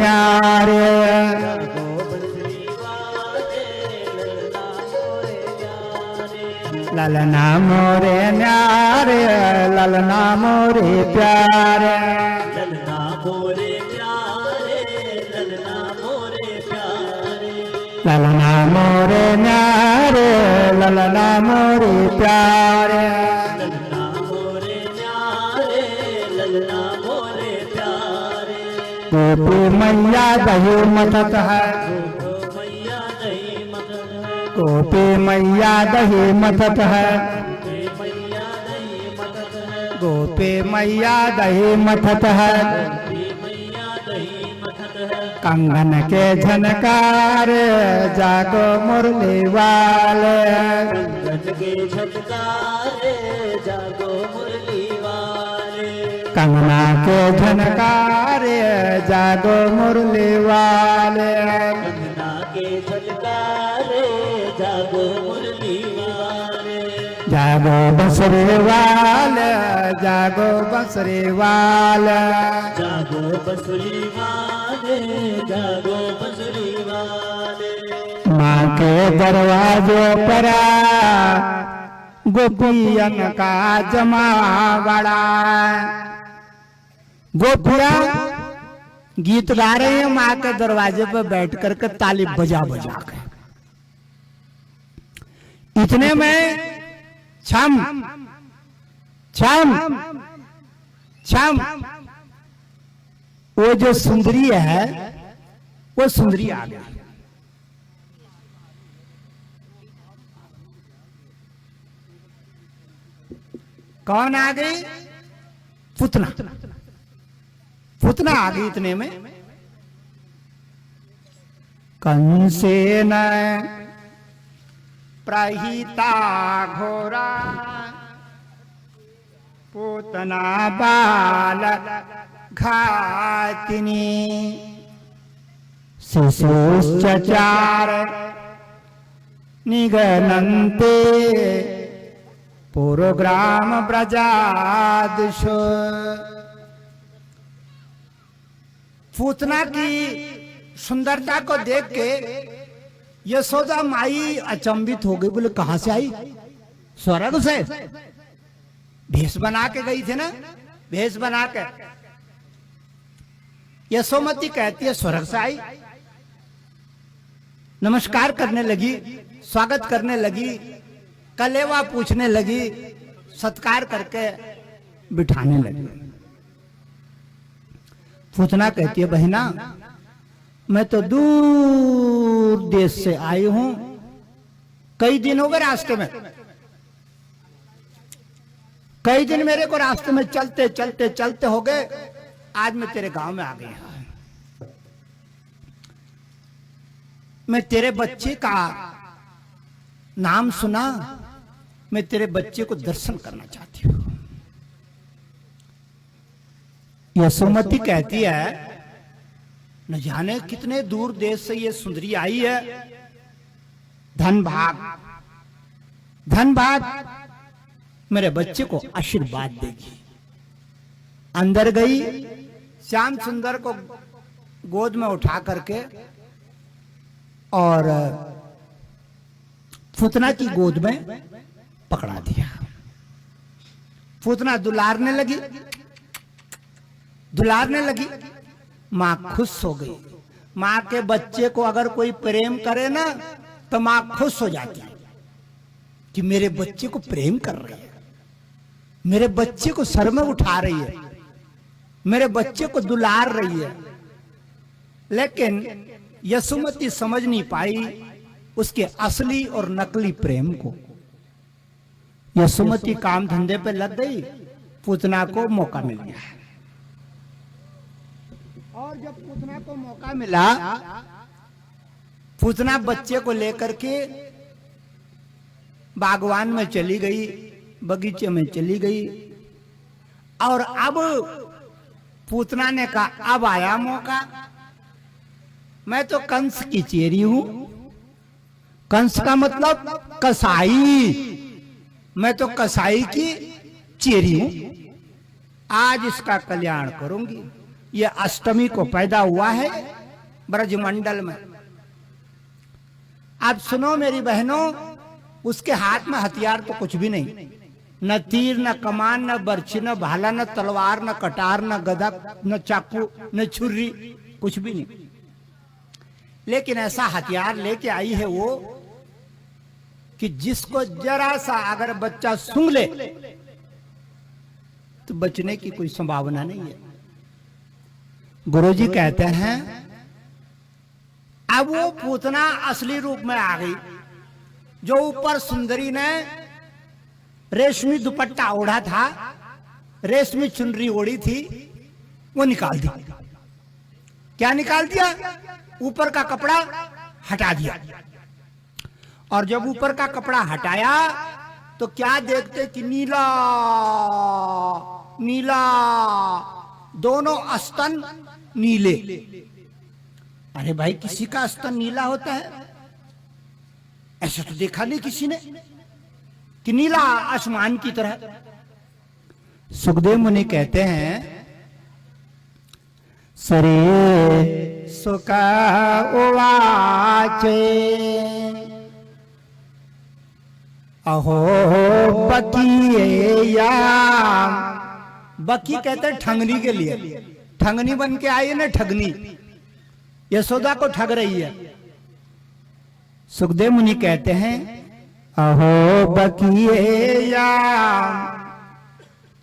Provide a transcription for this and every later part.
न्यारे, ललना मोरे न्यारे, ललना मोरे प्यारे, ललना मोरे प्यारे, ललना मोरे प्यारे, ललना मोरे न्यारे, ललना मोरे प्यारे, ललना मोरे न्यारे, ललना मोरे प्यारे। गोपी मैया दही मथत है, मैया दही मदन है, गोपी मैया दही मथत है, मैया दही मदन है, गोपी मैया दही मथत है, मैया दही मदन है। कंगन के झनकार जागो मुरली वाले, गज के झटकारे जागो मुरली वाले, कंगना के झनकार जागो मुरली वाले, कंगना के झटकारे जागो मुरली वाले, जागो बसरे वाले, जागो बसरे वाले, जागो बसुरी वाले, जागो बसुरी वाले। माँ के दरवाजों पर गोपियन का जमावड़ा, गोपियां गीत गा रही है माँ के दरवाजे पर बैठ करके ताली बजा बजा के। इतने में छम छम छम वो जो सुंदरी है वो सुंदरी आ गई। कौन आ गई? पुतना। पुतना आ गई। इतने में कंसेन प्रहिता घोरा पूतना बाल घातिनी शिशुश्चचार निगनन्ते पुरोग्राम ब्रजादिशो। पूतना की सुंदरता को देख के यशोदा माई अचंभित हो गई। बोले कहां से आई? स्वर्ग से। भेष बना के गई थी ना, भेष बना के। यशोमती कहती है स्वर्ग से आई। नमस्कार करने लगी, स्वागत करने लगी, कलेवा पूछने लगी, सत्कार करके बिठाने लगी। पूतना कहती है बहिना मैं तो दूर देश से आई हूं, कई दिन हो गए रास्ते में, कई दिन मेरे को रास्ते में चलते चलते चलते हो गए, आज मैं तेरे गांव में आ गई हूं। मैं तेरे बच्चे का नाम सुना, मैं तेरे बच्चे को दर्शन करना चाहती हूं। यशोमती कहती है न जाने कितने दूर देश से ये सुंदरी आई है, धन भाग धन भाग मेरे बच्चे को आशीर्वाद देगी। अंदर गई, श्याम सुंदर को गोद में उठा करके और पूतना की गोद में पकड़ा दिया। पूतना दुलारने लगी, दुलारने लगी। मां खुश हो गई। मां के बच्चे को अगर कोई प्रेम करे ना तो मां खुश हो जाती है कि मेरे बच्चे को प्रेम कर रही है, मेरे बच्चे को सर में उठा रही है, मेरे बच्चे को दुलार रही है। लेकिन यशोमती समझ नहीं पाई उसके असली और नकली प्रेम को। यशोमती काम धंधे पे लग गई, पूतना को मौका मिल गया। और जब पूतना को मौका मिला, पूतना बच्चे को लेकर के बागवान में चली गई, बगीचे में चली गई। और अब पूतना ने कहा अब आया मौका, मैं तो कंस की चेरी हूं। कंस का मतलब कसाई, मैं तो कसाई की चेरी हूं। आज इसका कल्याण करूंगी। ये अष्टमी को पैदा हुआ है ब्रजमंडल में। आप सुनो मेरी बहनों, उसके हाथ में हथियार तो कुछ भी नहीं, न तीर न कमान न बर्छी न भाला न तलवार न कटार न गदा न चाकू न छुरी, कुछ भी नहीं। लेकिन ऐसा हथियार लेके आई है वो कि जिसको जरा सा अगर बच्चा सूंघ ले तो बचने की कोई संभावना नहीं है। गुरुजी कहते हैं अब वो पूतना असली रूप में आ गई, जो ऊपर सुंदरी ने रेशमी दुपट्टा ओढ़ा था, रेशमी चुनरी ओढ़ी थी, वो निकाल दी। क्या निकाल दिया? ऊपर का कपड़ा हटा दिया। और जब ऊपर का कपड़ा हटाया तो क्या देखते कि नीला नीला, दोनों स्तन नीले। अरे भाई, किसी का स्तन नीला होता है? ऐसा तो देखा नहीं किसी ने कि नीला आसमान की तरह। सुखदेव मुनि कहते हैं सरे सुका उवाचे अहो बकिया। बकी कहते हैं ठगनी के लिए, ठगनी बन के आई है ना, ठगनी यशोदा को ठग रही है। सुखदेव मुनि कहते हैं अहो बकिया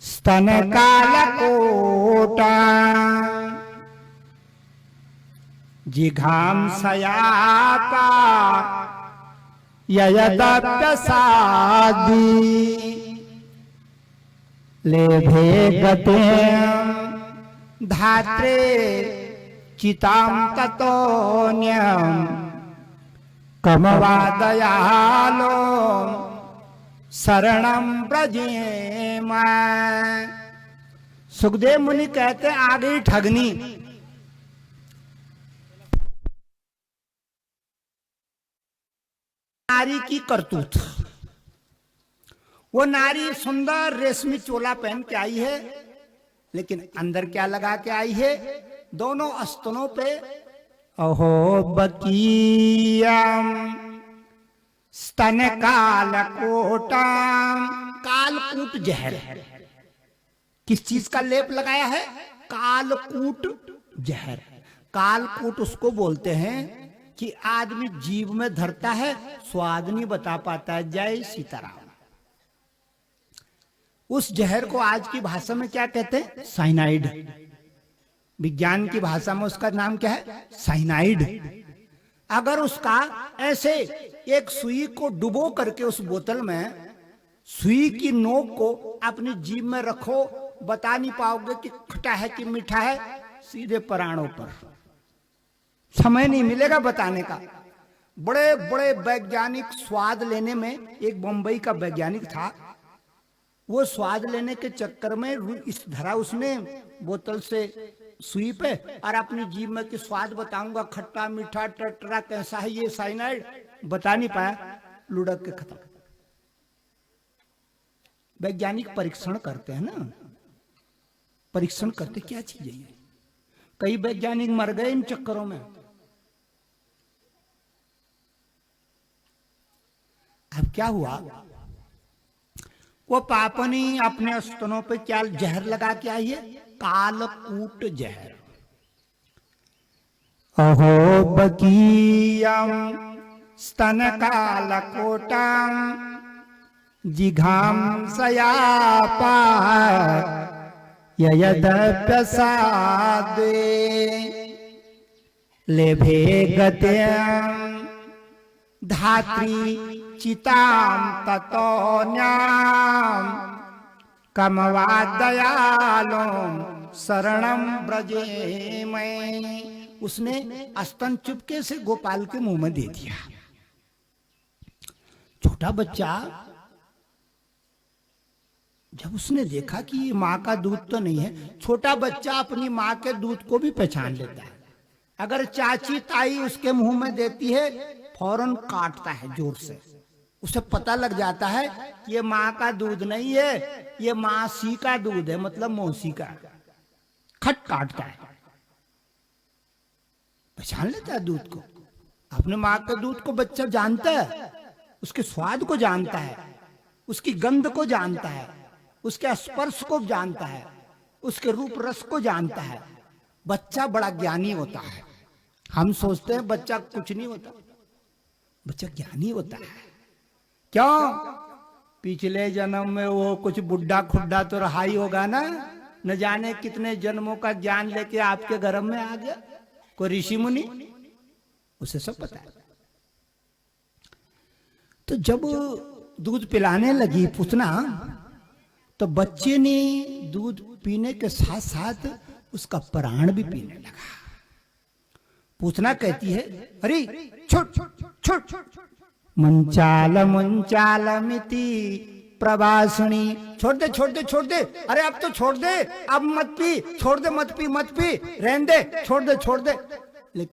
स्तन कालकोटा जिघाम सयापा ययदप्यसादी लेभे गते धात्रे चितां ततोन्यं कमवादयालो शरणं ब्रजेम। सुखदेव मुनि कहते आ गई ठगनी। नारी की करतूत, वो नारी सुंदर रेशमी चोला पहन के आई है, लेकिन अंदर क्या लगा के आई है? दोनों स्तनों पे अहो बकियम स्तन कालकोटम। कालकूट जहर है। किस चीज का लेप लगाया है? कालकूट जहर। कालकूट उसको बोलते हैं कि आदमी जीभ में धरता है, स्वाद नहीं बता पाता है। जय सीताराम। उस जहर को आज की भाषा में क्या कहते हैं? साइनाइड। विज्ञान की भाषा में उसका नाम क्या है? साइनाइड। अगर उसका ऐसे एक सुई को डुबो करके उस बोतल में सुई की नोक को अपनी जीभ में रखो, बता नहीं पाओगे कि खट्टा है कि मीठा है, सीधे प्राणों पर। समय नहीं मिलेगा बताने का। बड़े बड़े वैज्ञानिक स्वाद लेने में, एक बंबई का वैज्ञानिक था, वो स्वाद लेने के चक्कर में इस धरा उसने बोतल से सुई पे और अपनी जीभ में कि स्वाद बताऊंगा, खट्टा मीठा टटरा कैसा है, ये साइनाइड बता नहीं पाया, लुढ़क के खत्म। वैज्ञानिक परीक्षण करते हैं ना, परीक्षण करते क्या चीज है। कई वैज्ञानिक मर गए इन चक्करों में। अब क्या हुआ? वो पापनी अपने स्तनों पे क्या जहर लगा के आई है? कालकूट जहर। अहो बकीयम स्तन कालकोटम जिघाम सयापा ययदप्यसादे लेभे गत्यं धात्री चितां ततोन्यां कमवादयालो शरणं ब्रजेम। उसने स्तन चुपके से गोपाल के मुंह में दे दिया। छोटा बच्चा जब उसने देखा कि ये माँ का दूध तो नहीं है, छोटा बच्चा अपनी माँ के दूध को भी पहचान लेता है। अगर चाची ताई उसके मुंह में देती है, फौरन काटता है जोर से। उसे पता लग जाता है ये माँ का दूध नहीं है, ये मासी का दूध है, मतलब मौसी का। खट काटता है। पहचान लेता है दूध को। अपने माँ के दूध को बच्चा जानता है, उसके स्वाद को जानता है, उसकी गंध को जानता है, उसके स्पर्श को जानता है, उसके रूप रस को जानता है। बच्चा बड़ा ज्ञानी होता है। हम सोचते हैं बच्चा कुछ नहीं होता, बच्चा ज्ञानी होता है। क्यों? पिछले जन्म में वो कुछ बुढ़ा खुड्डा तो रहा ही होगा ना, न जाने कितने जन्मों का ज्ञान लेके आपके घर में आ गया कोई ऋषि मुनि, उसे सब पता है। तो जब दूध पिलाने लगी पूतना, तो बच्चे ने दूध पीने के साथ साथ उसका प्राण भी पीने लगा। पूतना कहती है, अरे छोड़ छोड़ छोड़, मंचाल मंचाल मिति प्रवासनी, छोड़ दे छोड़ दे छोड़ दे, अरे अब तो छोड़ दे, अब मत पी, छोड़ दे, मत पी मत पी, रहने दे, छोड़ दे छोड़ दे।